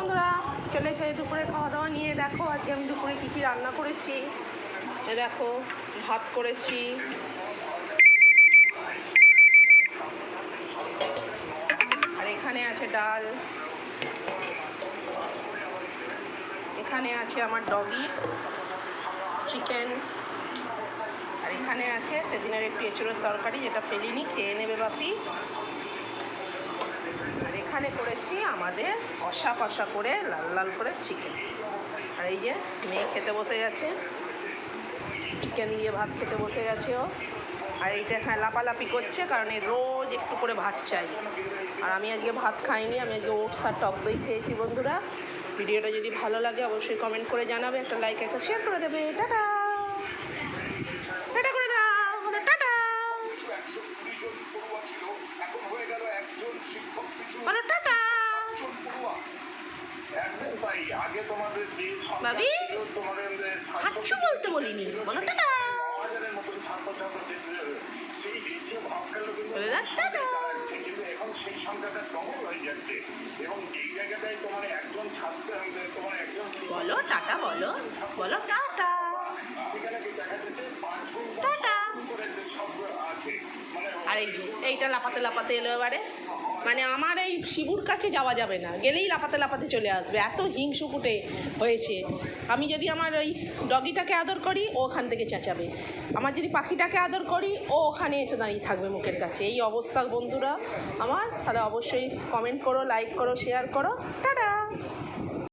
বন্ধুরা, চলে এসে দুপুরে খাওয়া দাওয়া নিয়ে। দেখো আজকে আমি দুপুরে কী কী রান্না করেছি। দেখো ভাত করেছি, আর এখানে আছে ডাল, এখানে আছে আমার ডগির চিকেন, আর এখানে আছে সেদিনের একটু এঁচড়ের তরকারি যেটা ফেলিনি, খেয়ে নেবে বাপি। আর এখানে করেছি আমাদের কষা কষা করে লাল লাল করে চিকেন। আর এই যে মেয়ে খেতে বসে গেছে, চিকেন দিয়ে ভাত খেতে বসে গেছে ও। আর এইটা এখানে লাপালাপি করছে কারণ এই রোজ একটু করে ভাত চাই। আর আমি আজকে ভাত খাইনি, আমি আজকে ওটস আর টক দই খেয়েছি। বন্ধুরা, ভিডিওটা যদি ভালো লাগে অবশ্যই কমেন্ট করে জানাবে, একটা লাইক একটা শেয়ার করে দেবে। টাটা টাটা করে দাও, টাটা বলো, টাটা ভাবি। হাচ্ছু বলতে বলিনি, বলো টাটা। বলো টাটা, বলো বলো টাটা টাটা। আর এই যে এইটা লাপাতে লাপাতে এলো এবারে, মানে আমার এই শিবুর কাছে যাওয়া যাবে না, গেলেই লাপাতে লাপাতে চলে আসবে, এত হিংসুকুটে হয়েছে। আমি যদি আমার ওই ডগিটাকে আদর করি ও ওখান থেকে চেঁচাবে, আমার যদি পাখিটাকে আদর করি ও ওখানে এসে দাঁড়িয়ে থাকবে মুখের কাছে। এই অবস্থা বন্ধুরা আমার। তাহলে অবশ্যই কমেন্ট করো, লাইক করো, শেয়ার করো। টাটা।